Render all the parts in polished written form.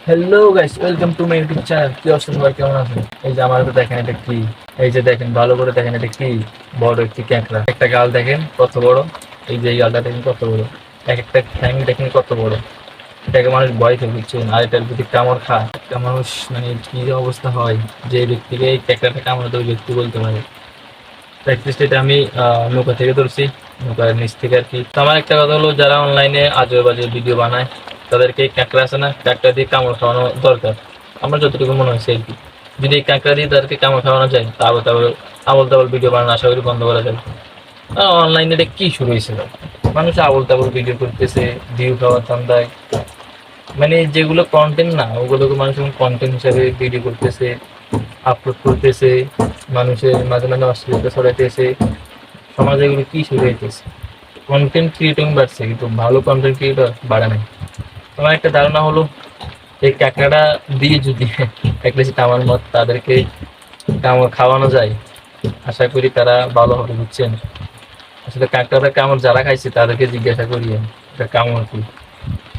Hello guys, welcome to my YouTube channel. কি অবস্থা সবার, কেমন আছেন? এই যে আমার তো দেখেন এটা কি, এই যে দেখেন ভালো করে দেখেন এটা কি, বড় একটি ক্যাঁকড়া। একটা গাল দেখেন কত বড়, এই যে এই গালটা দেখেন কত বড়, এক একটা ঠ্যাং দেখেন কত বড়। এটাকে মানুষ ভয় পেয়ে বুঝছেন, আর এটার যদি কামড় খায় একটা মানুষ মানে কি যে অবস্থা হয়, যে ব্যক্তিকে এই ক্যাঁকড়াটা কামড়াতে ওই ব্যক্তি বলতে পারে। প্র্যাকটিস এটা আমি নৌকা থেকে ধরছি, নৌকার নিচ থেকে আর কি। তো আমার একটা কথা হলো, যারা অনলাইনে আজে বাজে ভিডিও বানায় তাদেরকে কাঁকড়া আছে না, কাঁকড়া দিয়ে কামড় খাওয়ানো দরকার। আমার যতটুকু মনে হয়েছে আর কি, যদি এই কাঁকড়া দিয়ে তাদেরকে কামড় খাওয়ানো যায় তা আবল তাবল আবল তাবল ভিডিও বানানো আশা করি বন্ধ করা যাবে। অনলাইনে এটা কি শুরু হয়েছিল, মানুষ আবল তাবল ভিডিও করতেছে ভিউ খাওয়ার ধান্দায়, মানে যেগুলো কন্টেন্ট না ওগুলোকে মানুষ এখন কন্টেন্ট হিসাবে ভিডিও করতেছে, আপলোড করতেছে, মানুষের মাঝে মাঝে অশ্লীলতা ছড়াইতেছে। সমাজে এগুলো কি শুরু হইতেছে, কন্টেন্ট ক্রিয়েটিং বাড়ছে কিন্তু ভালো কন্টেন্ট ক্রিয়েটর বাড়ে নাই। তোমার একটা ধারণা হলো, এই কাঁকড়াটা দিয়ে যদি একটা আমার মত তাদেরকে কামড় খাওয়ানো যায়, আশা করি তারা ভালো হবে বুঝছেন। আসলে কাঁকড়াটা কামড় যারা খাইছে তাদেরকে জিজ্ঞাসা করি এটা কামড় কি।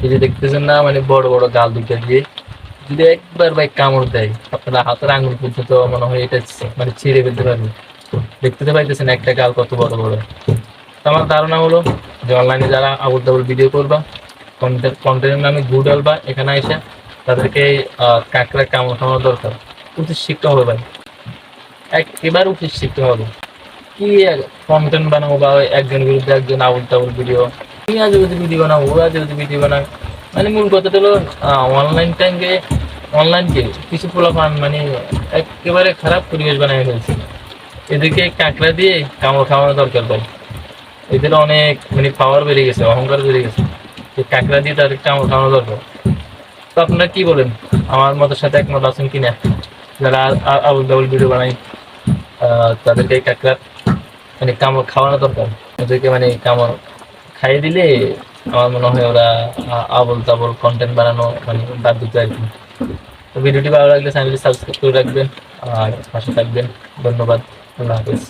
এই যে দেখতেছেন না, মানে বড় বড় গাল দুইটা দিয়ে যদি একবার ভাই কামড় দেয়, আপনারা হাতের আঙুল পর্যন্ত মনে হয় এটা মানে ছিঁড়ে ফেলতে পারবে। দেখতে তো পাইতেছেন একটা গাল কত বড় বড়। তো আমার ধারণা হলো যে অনলাইনে যারা আবল তাবল ভিডিও করবা, কন্টেন্টের নামে ঘু ডালবা, এখানে এসে তাদেরকে কাঁকড়া কামড় খাওয়ানো দরকার। উচিত শিখতে হবে ভাই, একেবারে উচিত শিখতে হবে। কি কন্টেন্ট বানাবো বা একজনের বিরুদ্ধে একজন আবল তাবল ভিডিও, তুমি আজ যদি ভিডিও বানাবো ওরা যদি ভিডিও বানায়, মানে মূল কথাটা হলো অনলাইন টাইমকে, অনলাইনকে কিছু পোলাপান মানে একেবারে খারাপ পরিবেশ বানিয়ে ফেলছে। এদেরকে কাঁকড়া দিয়ে কামড় খাওয়ানো দরকার ভাই। এদের অনেক মানে পাওয়ার বেড়ে গেছে, অহংকার বেড়ে গেছে, কাঁকড়া দিয়ে তাদের কামড় খাওয়ানো দরকার। তো আপনারা কি বলেন, আমার মতের সাথে একমত আছেন কিনা? যারা আবুল তাবুল ভিডিও বানায় তাদেরকে কাঁকড়া মানে কামড় খাওয়ানো দরকার। ওদেরকে মানে কামড় খাইয়ে দিলে আমার মনে হয় ওরা আবল তাবল কন্টেন্ট বানানো মানে বাদ দিতে আর কি। তো ভিডিওটি ভালো লাগলে চ্যানেলটি সাবস্ক্রাইব করে রাখবেন আর পাশে থাকবেন। ধন্যবাদ। আল্লাহ হাফেজ।